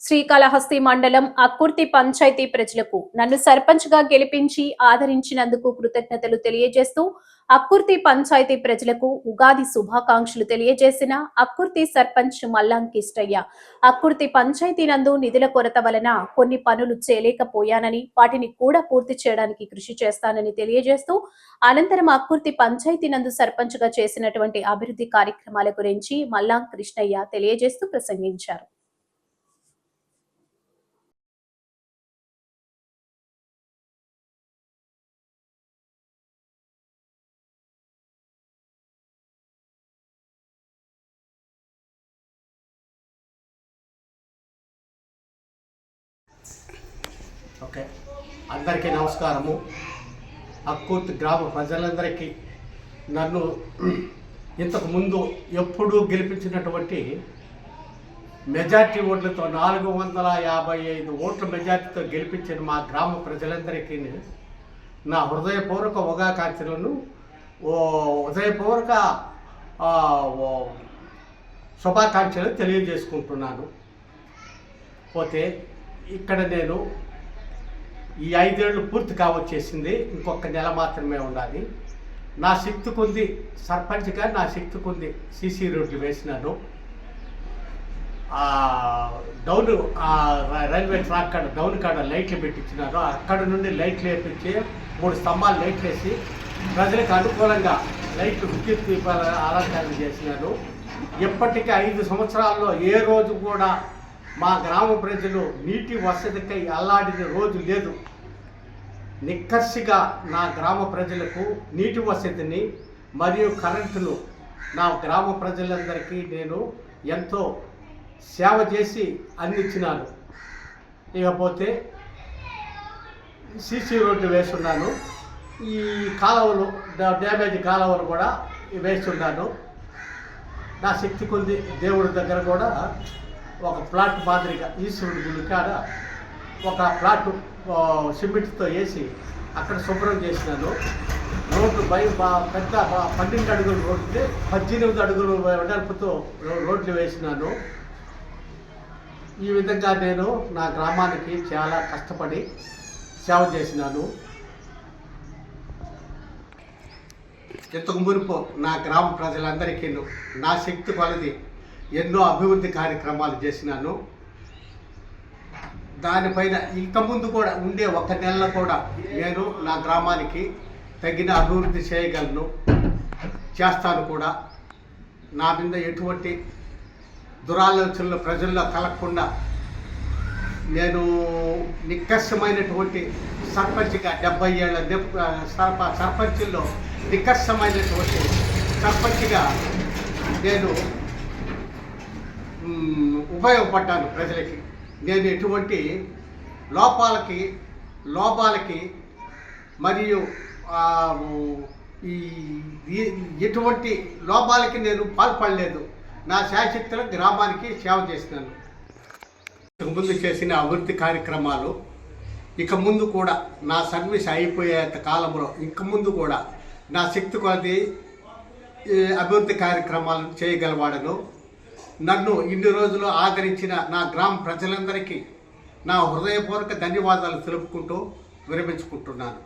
శ్రీకాళహస్తి మండలం అక్కుర్తి పంచాయతీ ప్రజలకు నన్ను సర్పంచ్గా గెలిపించి ఆదరించినందుకు కృతజ్ఞతలు తెలియజేస్తూ అక్కుర్తి పంచాయతీ ప్రజలకు ఉగాది శుభాకాంక్షలు తెలియజేసిన అక్కుర్తి సర్పంచ్ మల్లాం కిష్టయ్య. అక్కుర్తి పంచాయతీ నందు నిధుల కొరత వలన కొన్ని పనులు చేయలేకపోయానని, వాటిని కూడా పూర్తి చేయడానికి కృషి చేస్తానని తెలియజేస్తూ అనంతరం అక్కుర్తి పంచాయతీ నందు సర్పంచ్గా చేసినటువంటి అభివృద్ధి కార్యక్రమాల గురించి మల్లాం కృష్ణయ్య తెలియజేస్తూ ప్రసంగించారు. ఓకే, అందరికీ నమస్కారము. అక్కుర్తి గ్రామ ప్రజలందరికీ నన్ను ఇంతకు ముందు ఎప్పుడూ గెలిపించినటువంటి మెజార్టీ ఓట్లతో 455 ఓట్ల మెజార్టీతో గెలిపించిన మా గ్రామ ప్రజలందరికీ నా హృదయపూర్వక ఉగాకాంక్షలను హృదయపూర్వక శుభాకాంక్షలు తెలియజేసుకుంటున్నాను. పోతే ఇక్కడ నేను ఈ 5 ఏళ్ళు పూర్తి కావచ్చేసింది, ఇంకొక నెల మాత్రమే ఉండాలి. నా శక్తి కొంది సర్పంచ్గా నా శక్తి కొంది సీసీ రోడ్లు వేసినాను. డౌన్ రైల్వే ట్రాక్ కాడ డౌన్ కాడ లైట్లు పెట్టించినాను. అక్కడ నుండి లైట్లు వేపించి 3 స్తంభాలు లైట్లు వేసి ప్రజలకు అనుకూలంగా లైట్లు విద్యుత్ దీపాల అలంకరణ చేసినాను. ఇప్పటికీ 5 సంవత్సరాల్లో ఏ రోజు కూడా మా గ్రామ ప్రజలు నీటి వసతికై అల్లాడిన రోజు లేదు. నిక్కర్సిగా నా గ్రామ ప్రజలకు నీటి వసతిని మరియు కరెంటును నా గ్రామ ప్రజలందరికీ నేను ఎంతో సేవ చేసి అందించినాను. ఇకపోతే సీసీ రోడ్డు వేస్తున్నాను. ఈ కాలువలు డ్యామేజ్ కాలువలు కూడా వేస్తున్నాను. నా శక్తి కొద్ది దేవుడి దగ్గర కూడా ఒక ప్లాట్ మాదిరిగా ఈశ్వరుడి గుడి కాడ ఒక ప్లాట్ సిమెంట్తో వేసి అక్కడ శుభ్రం చేసినాను. రోడ్డు పెద్ద 12 అడుగుల రోడ్డు 18 అడుగుల వెడల్పుతో రోడ్లు వేసినాను. ఈ విధంగా నేను నా గ్రామానికి చాలా కష్టపడి సేవ చేసినాను. ఇంతకు మునుపు నా గ్రామ ప్రజలందరికీ నా శక్తి కొలది ఎన్నో అభివృద్ధి కార్యక్రమాలు చేసినాను. దానిపైన ఇంక ముందు కూడా ఉండే 1 నెలలో కూడా నేను నా గ్రామానికి తగిన అభివృద్ధి చేయగలను, చేస్తాను కూడా. నా మీద ఎటువంటి దురాలోచనలు ప్రజల్లో కలగకుండా నేను నిక్కర్షమైనటువంటి సర్పంచ్గా 70 ఏళ్ళ సర్పంచుల్లో నిక్కర్షమైనటువంటి సర్పంచ్గా నేను ఉపయోగపడ్డాను ప్రజలకి. నేను ఎటువంటి లోపాలకి మరియు ఎటువంటి లోపాలకి నేను పాల్పడలేదు. నా శాశక్తుల గ్రామానికి సేవ చేసినాను. ముందు చేసిన అభివృద్ధి కార్యక్రమాలు ఇక ముందు కూడా నా సర్వీస్ అయిపోయేంత కాలంలో ఇంక ముందు కూడా నా శక్తి కొలది అభివృద్ధి కార్యక్రమాలను చేయగలవాడను. నన్ను ఇన్ని రోజులు ఆదరించిన నా గ్రామ ప్రజలందరికీ నా హృదయపూర్వక ధన్యవాదాలు తెలుపుకుంటూ విరమించుకుంటున్నాను.